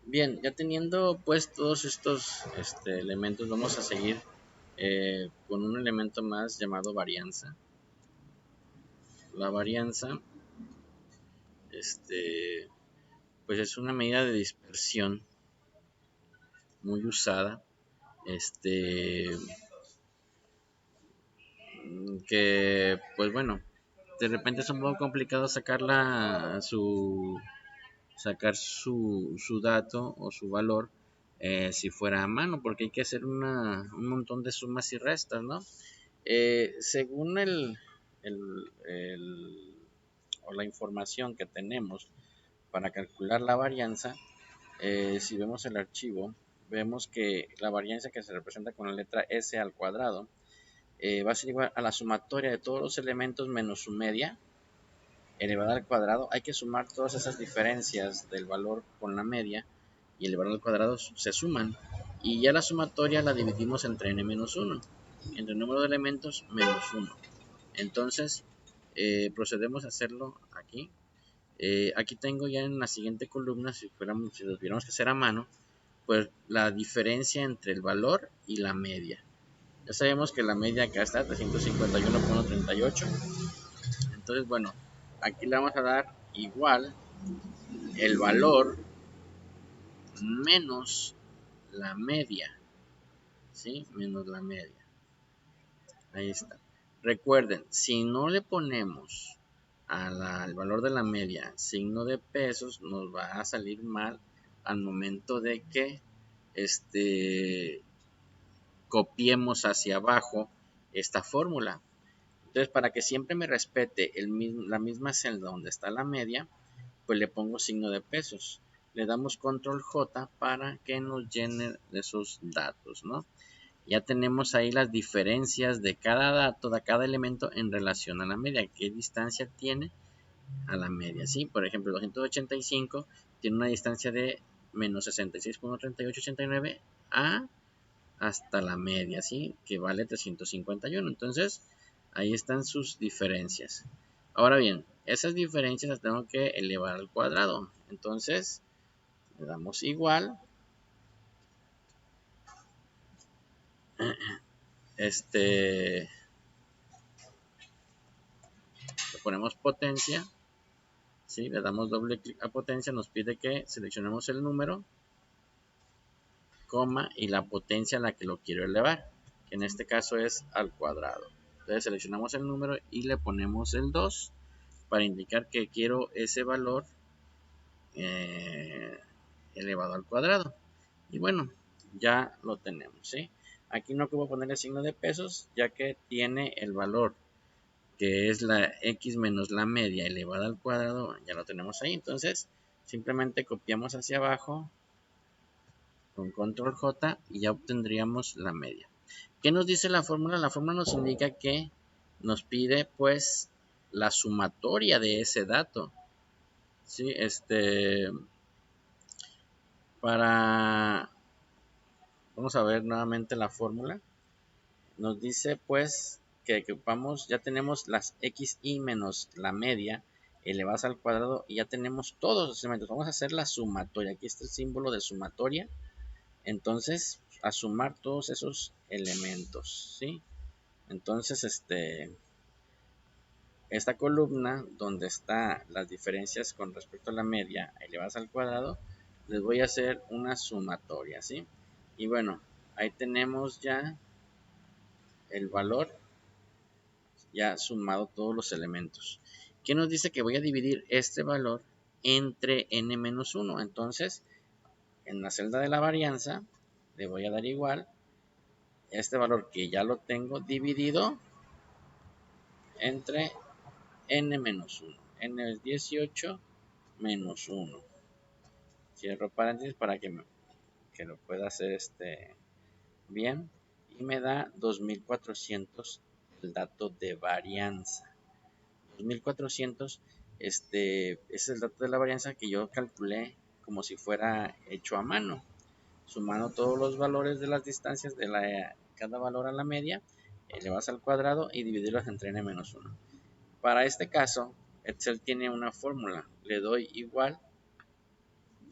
Bien, ya teniendo pues todos estos elementos, vamos a seguir con un elemento más llamado varianza. La varianza, este, pues es una medida de dispersión muy usada, este, que pues bueno, de repente es un poco complicado sacar su dato o su valor si fuera a mano, porque hay que hacer un montón de sumas y restas, ¿no? Según el, el, o la información que tenemos para calcular la varianza, si vemos el archivo, vemos que la varianza que se representa con la letra S al cuadrado va a ser igual a la sumatoria de todos los elementos menos su media elevada al cuadrado. Hay que sumar todas esas diferencias del valor con la media y elevado al cuadrado se suman. Y ya la sumatoria la dividimos entre n menos 1, entre el número de elementos menos 1. Entonces, procedemos a hacerlo aquí. Aquí tengo ya en la siguiente columna, si lo tuviéramos que hacer a mano, pues la diferencia entre el valor y la media. Ya sabemos que la media acá está 351,38. Entonces, bueno, aquí le vamos a dar igual el valor menos la media, ¿sí? Menos la media. Ahí está. Recuerden, si no le ponemos al valor de la media signo de pesos, nos va a salir mal al momento de que copiemos hacia abajo esta fórmula. Entonces, para que siempre me respete la misma celda donde está la media, pues le pongo signo de pesos. Le damos control J para que nos llene esos datos, ¿no? Ya tenemos ahí las diferencias de cada dato, de cada elemento en relación a la media. ¿Qué distancia tiene a la media? ¿Sí? Por ejemplo, 285 tiene una distancia de menos 66,3889 a hasta la media, ¿sí? Que vale 351. Entonces, ahí están sus diferencias. Ahora bien, esas diferencias las tengo que elevar al cuadrado. Entonces, le damos igual. Le ponemos potencia. ¿Sí? Le damos doble clic a potencia. Nos pide que seleccionemos el número, coma, y la potencia a la que lo quiero elevar. Que en este caso es al cuadrado. Entonces, seleccionamos el número y le ponemos el 2 para indicar que quiero ese valor elevado al cuadrado. Y bueno, ya lo tenemos, ¿sí? Aquí no ocupo poner el signo de pesos, ya que tiene el valor que es la x menos la media elevada al cuadrado, ya lo tenemos ahí. Entonces, simplemente copiamos hacia abajo con control J y ya obtendríamos la media. ¿Qué nos dice la fórmula? La fórmula nos indica que nos pide pues la sumatoria de ese dato. Sí, vamos a ver nuevamente la fórmula. Nos dice pues que ocupamos, ya tenemos las xy menos la media elevadas al cuadrado y ya tenemos todos los elementos. Vamos a hacer la sumatoria. Aquí está el símbolo de sumatoria. Entonces, a sumar todos esos elementos, ¿sí? Entonces, esta columna donde está las diferencias con respecto a la media elevadas al cuadrado, les voy a hacer una sumatoria, ¿sí? Y bueno, ahí tenemos ya el valor, ya sumado todos los elementos. ¿Qué nos dice? Que voy a dividir este valor entre n-1. Entonces, en la celda de la varianza, le voy a dar igual este valor que ya lo tengo dividido entre n-1. N es 18 menos 1. Cierro paréntesis para que lo pueda hacer bien. Y me da 2400 el dato de varianza. 2400, es el dato de la varianza que yo calculé como si fuera hecho a mano, sumando todos los valores de las distancias de cada valor a la media, elevadas al cuadrado y dividirlos entre n-1. Para este caso, Excel tiene una fórmula. Le doy igual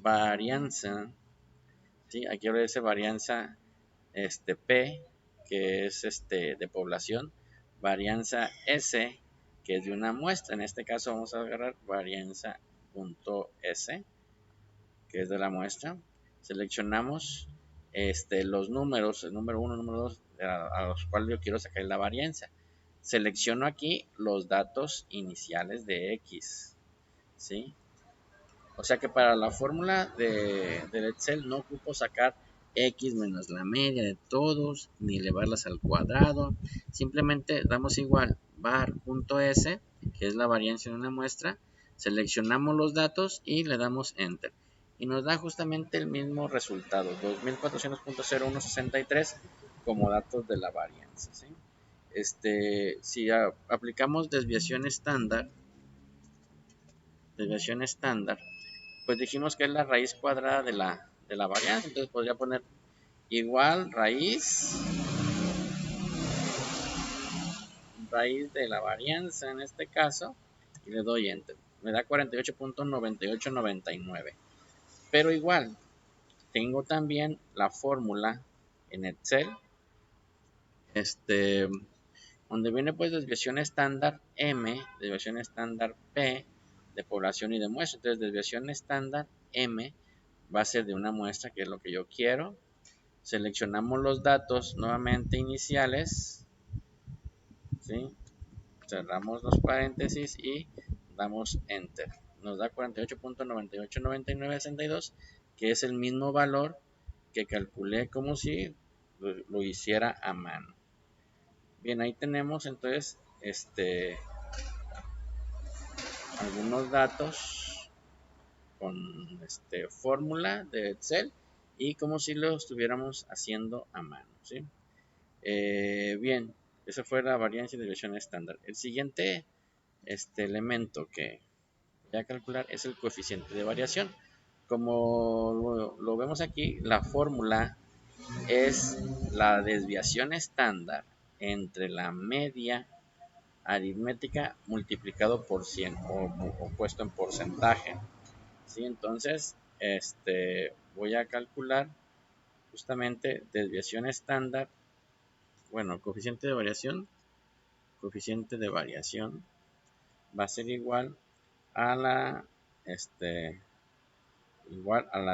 varianza ¿sí? Aquí obedece varianza P, que es de población, varianza S, que es de una muestra. En este caso vamos a agarrar varianza punto S, que es de la muestra. Seleccionamos los números, el número 1, el número 2, a los cuales yo quiero sacar la varianza. Selecciono aquí los datos iniciales de X, ¿sí? O sea que para la fórmula del Excel no ocupo sacar X menos la media de todos, ni elevarlas al cuadrado. Simplemente damos igual var.s, que es la varianza de una muestra. Seleccionamos los datos y le damos Enter. Y nos da justamente el mismo resultado, 2400.0163 como datos de la varianza, ¿sí? Si aplicamos desviación estándar, pues dijimos que es la raíz cuadrada de la varianza. Entonces podría poner igual raíz de la varianza en este caso, y le doy enter. Me da 48.9899. Pero igual, tengo también la fórmula en Excel, donde viene pues desviación estándar M, desviación estándar P, de población y de muestra. Entonces desviación estándar M va a ser de una muestra, que es lo que yo quiero. Seleccionamos los datos nuevamente iniciales, ¿sí? Cerramos los paréntesis y damos enter. Nos da 48.989962, que es el mismo valor que calculé como si lo hiciera a mano. Bien, ahí tenemos entonces algunos datos con fórmula de Excel y como si lo estuviéramos haciendo a mano, ¿sí? Bien, esa fue la varianza y desviación estándar. El siguiente elemento que voy a calcular es el coeficiente de variación. Como lo vemos aquí, la fórmula es la desviación estándar entre la media aritmética multiplicado por 100 o puesto en porcentaje, ¿sí? Entonces, voy a calcular justamente desviación estándar, bueno, coeficiente de variación va a ser igual a la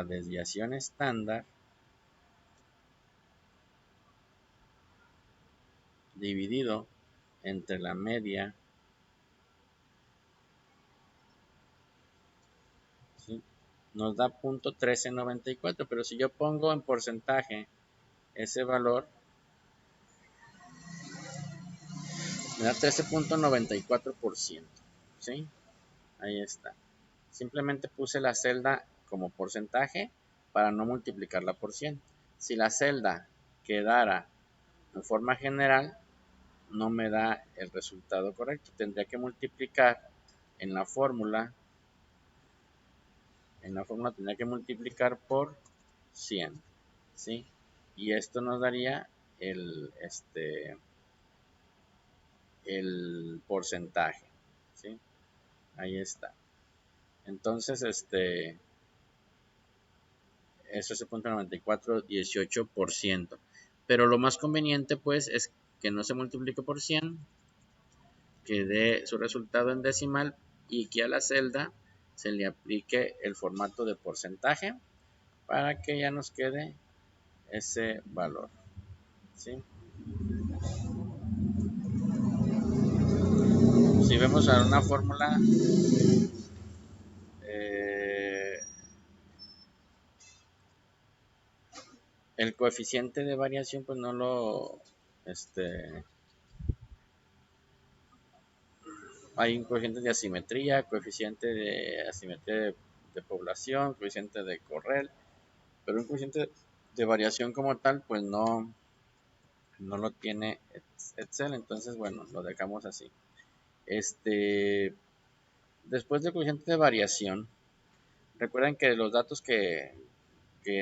desviación estándar dividido entre la media, ¿sí? Nos da 0.1394, pero si yo pongo en porcentaje ese valor, me da 13.94%, ¿sí? Ahí está. Simplemente puse la celda como porcentaje para no multiplicarla por 100. Si la celda quedara en forma general, no me da el resultado correcto. Tendría que multiplicar en la fórmula. Tendría que multiplicar por 100, ¿sí? Y esto nos daría el porcentaje, ¿sí? Ahí está. Entonces, eso es el 0.9418%. Pero lo más conveniente, pues, es que no se multiplique por 100, que dé su resultado en decimal y que a la celda se le aplique el formato de porcentaje para que ya nos quede ese valor, ¿sí? Si vemos a una fórmula, el coeficiente de variación pues no lo hay un coeficiente de asimetría, de población, coeficiente de Correl, pero un coeficiente de variación como tal pues no lo tiene Excel. Entonces bueno, lo dejamos así. Después del coeficiente de variación, recuerden que los datos que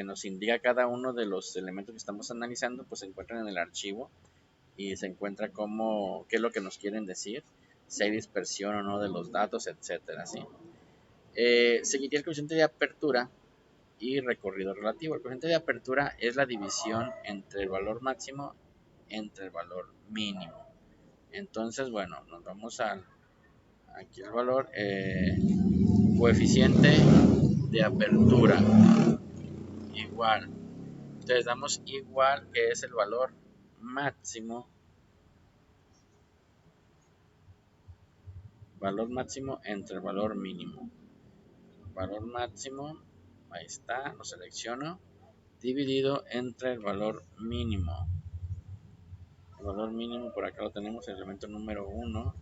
nos indica cada uno de los elementos que estamos analizando pues se encuentran en el archivo y se encuentra qué es lo que nos quieren decir, si hay dispersión o no de los datos, etcétera, ¿sí? Seguiría el coeficiente de apertura, y recorrido relativo. El coeficiente de apertura es la división entre el valor máximo entre el valor mínimo. Entonces, bueno, nos vamos a aquí el valor coeficiente de apertura igual. Entonces damos igual, que es el valor máximo entre el valor mínimo. Valor máximo, ahí está, lo selecciono, dividido entre el valor mínimo. El valor mínimo por acá lo tenemos, el elemento número 1.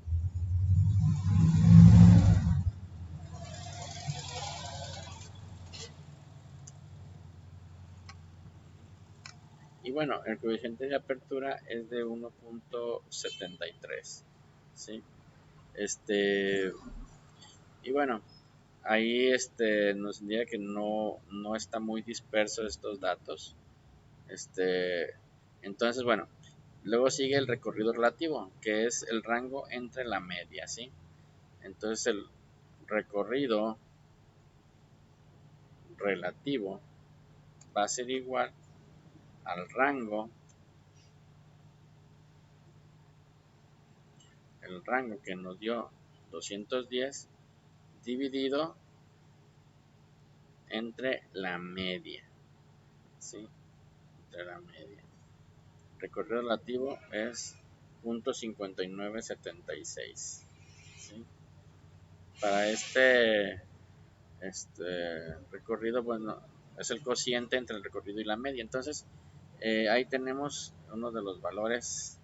Y bueno, el coeficiente de apertura es de 1.73. ¿Sí? Y bueno, ahí nos indica que no está muy disperso estos datos. Entonces, bueno, luego sigue el recorrido relativo, que es el rango entre la media, ¿sí? Entonces el recorrido relativo va a ser igual al rango, el rango que nos dio 210 dividido entre la media, ¿sí? Entre la media. Recorrido relativo es 0.5976, ¿sí? Para recorrido, bueno, es el cociente entre el recorrido y la media. Entonces, ahí tenemos uno de los valores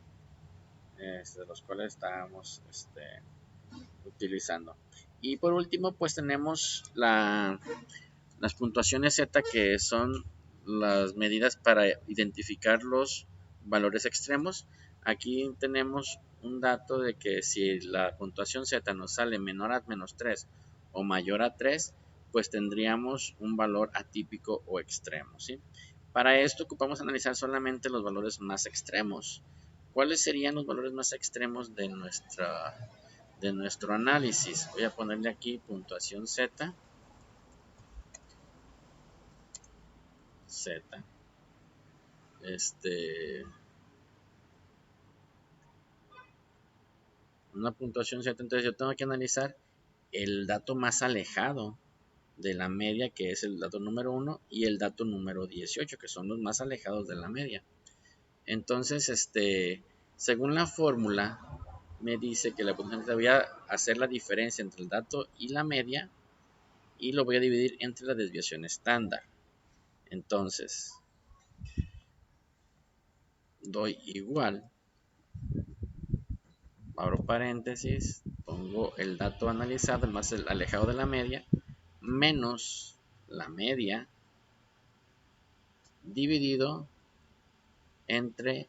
de los cuales estábamos utilizando. Y por último, pues tenemos las puntuaciones Z, que son las medidas para identificar los valores extremos. Aquí tenemos un dato de que si la puntuación Z nos sale menor a -3 o mayor a 3, pues tendríamos un valor atípico o extremo, ¿sí? Para esto ocupamos analizar solamente los valores más extremos. ¿Cuáles serían los valores más extremos de nuestro análisis? Voy a ponerle aquí puntuación Z. Una puntuación Z, entonces yo tengo que analizar el dato más alejado de la media, que es el dato número 1, y el dato número 18, que son los más alejados de la media. Entonces, según la fórmula, me dice que la puntuación voy a hacer la diferencia entre el dato y la media, y lo voy a dividir entre la desviación estándar. Entonces, doy igual, abro paréntesis, pongo el dato analizado, el más alejado de la media, menos la media, dividido entre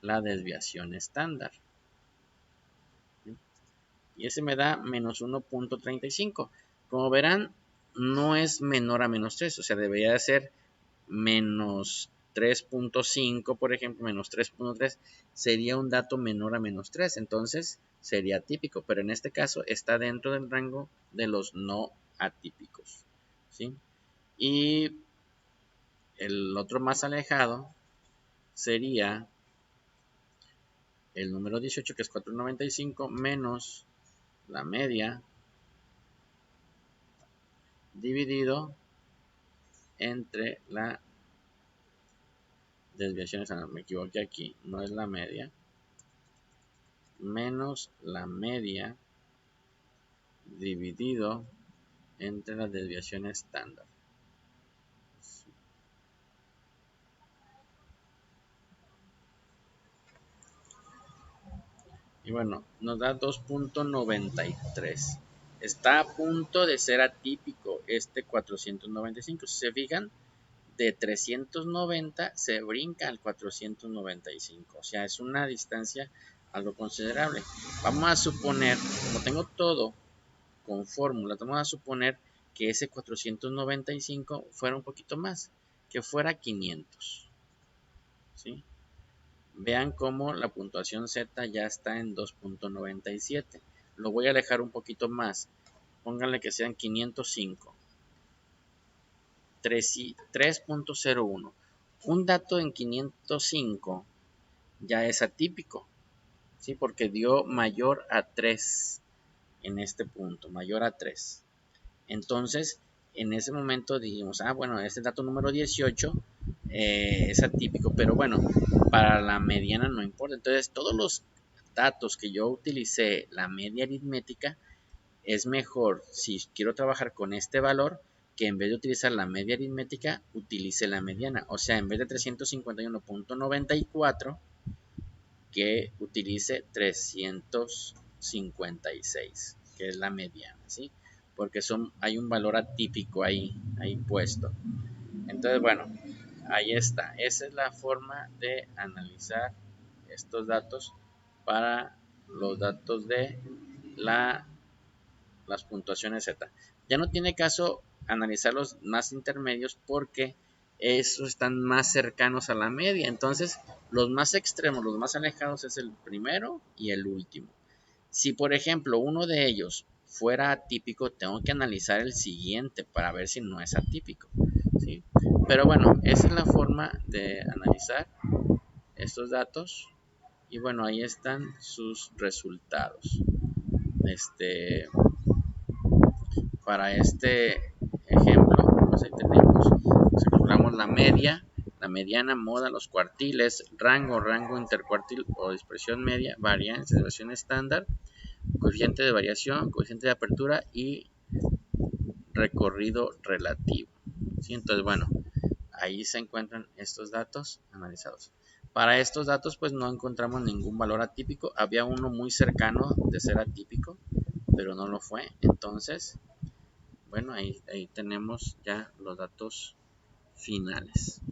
la desviación estándar. Y ese me da menos 1.35. Como verán, no es menor a -3, o sea, debería de ser menos 3.5, por ejemplo, menos 3.3 sería un dato menor a -3, entonces sería típico, pero en este caso está dentro del rango de los no atípicos, ¿sí? Y el otro más alejado sería el número 18, que es 4.95, menos la media, dividido entre la desviación, me equivoqué aquí, no es la media, menos la media, dividido entre la desviación estándar. Y bueno, nos da 2.93. Está a punto de ser atípico este 495. Si se fijan, de 390 se brinca al 495. O sea, es una distancia algo considerable. Vamos a suponer, como tengo todo con fórmula, vamos a suponer que ese 495 fuera un poquito más, que fuera 500. ¿Sí? Vean cómo la puntuación Z ya está en 2.97. Lo voy a alejar un poquito más. Pónganle que sean 505. 3.01. Un dato en 505 ya es atípico, ¿sí? Porque dio mayor a 3 en este punto, mayor a 3. Entonces, en ese momento dijimos, bueno, este dato número 18 es atípico, pero bueno, para la mediana no importa. Entonces, todos los datos que yo utilicé, la media aritmética, es mejor si quiero trabajar con este valor que en vez de utilizar la media aritmética, utilice la mediana. O sea, en vez de 351.94, que utilice 356, que es la mediana, ¿sí? Porque hay un valor atípico ahí puesto. Entonces, bueno, ahí está. Esa es la forma de analizar estos datos para los datos de las puntuaciones Z. Ya no tiene caso analizar los más intermedios porque esos están más cercanos a la media. Entonces, los más extremos, los más alejados es el primero y el último. Si, por ejemplo, uno de ellos fuera atípico, tengo que analizar el siguiente para ver si no es atípico, ¿sí? Pero bueno, esa es la forma de analizar estos datos. Y bueno, ahí están sus resultados. Para este ejemplo, pues ahí tenemos, si calculamos la media, la mediana, moda, los cuartiles, rango intercuartil o dispersión media, varianza, desviación estándar, coeficiente de variación, coeficiente de apertura y recorrido relativo. ¿Sí? Entonces, bueno, ahí se encuentran estos datos analizados. Para estos datos, pues no encontramos ningún valor atípico. Había uno muy cercano de ser atípico, pero no lo fue. Entonces, bueno, ahí tenemos ya los datos finales.